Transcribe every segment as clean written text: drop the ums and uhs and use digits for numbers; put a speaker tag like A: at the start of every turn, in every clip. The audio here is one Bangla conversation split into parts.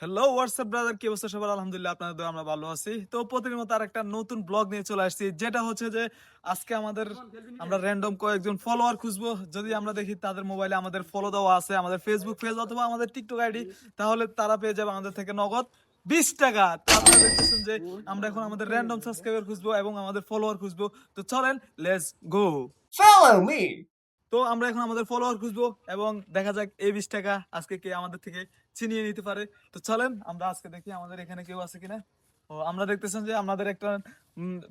A: হ্যালো হোয়াটসঅ্যাপ ব্রাদার, কি অবস্থা সবার? আলহামদুলিল্লাহ, আপনাদের দোয়া আমরা ভালো আছি। তো প্রতিদিন মতো আরেকটা নতুন ব্লগ নিয়ে চলে আসছি, যেটা হচ্ছে যে আজকে আমরা র্যান্ডম কয়েকজন ফলোয়ার খুঁজবো। যদি আমরা দেখি তাদের মোবাইলে আমাদের ফলো দেওয়া আছে, আমাদের ফেসবুক পেজ অথবা আমাদের টিকটক আইডি, তাহলে তারা পেয়ে যাবে আমাদের থেকে নগদ 20 টাকা। তো আপনারা দেখতেছেন যে আমরা এখন আমাদের র্যান্ডম সাবস্ক্রাইবার খুঁজবো এবং আমাদের ফলোয়ার খুঁজবো। তো চলেন, লেটস গো।
B: Follow me.
A: তো আমরা এখন আমাদের ফলোয়ার খুঁজবো এবং দেখা যাক এই 20 টাকা আজকে কে আমাদের থেকে ছিনিয়ে নিতে পারে। তো চলেন আমরা আজকে দেখি আমাদের এখানে কেউ আছে কিনা। ও, আমরা দেখতেছেন যে আমাদের একটা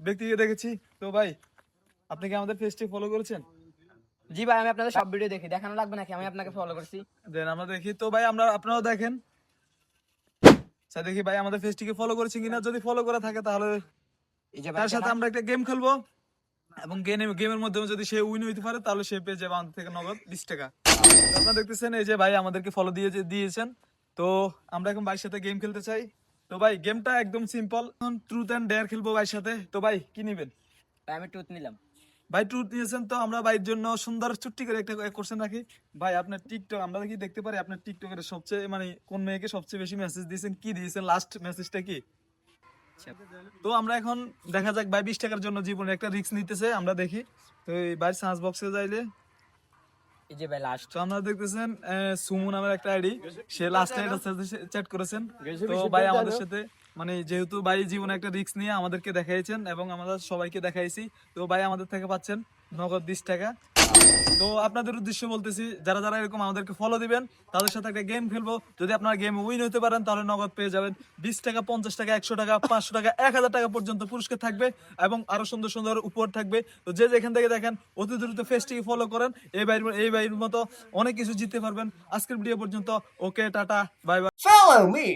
A: ব্যক্তিকে দেখেছি। তো ভাই, আপনি কি আমাদের পেজটি ফলো করেছেন?
C: জি ভাই, আমি আপনাদের সব ভিডিও দেখি, দেখানো লাগবে নাকি? আমি আপনাকে ফলো করছি।
A: দেন আমরা দেখি। তো ভাই, আপনারাও দেখেন। আচ্ছা, দেখি ভাই আমাদের পেজটিকে ফলো করেছে কিনা। যদি ফলো করা থাকে তাহলে
C: এই যে ভাই,
A: তার সাথে আমরা একটা গেম খেলবো এবং গেমের মাধ্যমে যদি সে উইন হইতে পারে তাহলে সে পেয়ে যাবে আমাদের থেকে নগদ 20 টাকা। তো আপনারা দেখতেছেন এই যে ভাই আমাদেরকে ফলো দিয়েছেন। তো আমরা এখন ভাইয়ের সাথে গেম খেলতে চাই। তো ভাই, গেমটা একদম সিম্পল, ট্রুথ এন্ড ডেয়ার খেলবো ভাইয়ের সাথে। তো ভাই, কি নিবেন?
C: ভাই আমি টুথ নিলাম।
A: ভাই ট্রুথ নিয়েছেন, তো আমরা ভাইয়ের জন্য সুন্দর চুট্টি করে একটা কোশ্চেন রাখি। ভাই, আপনার টিকটক আমরা কি দেখতে পারি আপনার টিকটকের সবচেয়ে কোন মেয়েকে সবচেয়ে বেশি মেসেজ দিয়েছেন, কি দিয়েছেন, লাস্ট মেসেজটা কি? তো আমরা এখন দেখা যাক ভাই 20 টাকার জন্য জীবনে একটা রিস্ক নিতেছে, আমরা দেখি। তো এই ভাইয়ের সার্চ বক্সে যাইলে
C: এই যে ভাই লাস্ট।
A: তো আপনারা দেখতেছেন সুমু নামের একটা আইডি, সে লাস্টে এটা চ্যাট করেছেন। তো ভাই আমাদের সাথে যেহেতু ভাই জীবনে একটা রিস্ক নিয়ে আমাদেরকে দেখাইছেন এবং আমাদের সবাইকে দেখাইছি, তো ভাই আমাদের থেকে পাচ্ছেন নগদ 20 টাকা। তো আপনাদের উদ্দেশ্য বলতেছি, যারা যারা এরকম আমাদেরকে ফলো দিবেন তাদের সাথে একটা গেম খেলবো। যদি আপনারা গেমে উইন হতে পারেন তাহলে নগদ পেয়ে যাবেন 20 টাকা, 50 টাকা, 100 টাকা, 500 টাকা, 1000 টাকা পর্যন্ত পুরস্কার থাকবে এবং আরো সুন্দর সুন্দর উপহার থাকবে। তো যে যেখান থেকে দেখেন অতি দ্রুত পেজটিকে ফলো করেন। এই ভাইয়ের মতো অনেক কিছু জিততে পারবেন। আজকের ভিডিও পর্যন্ত। Okay, tata, bye bye.
B: Follow me.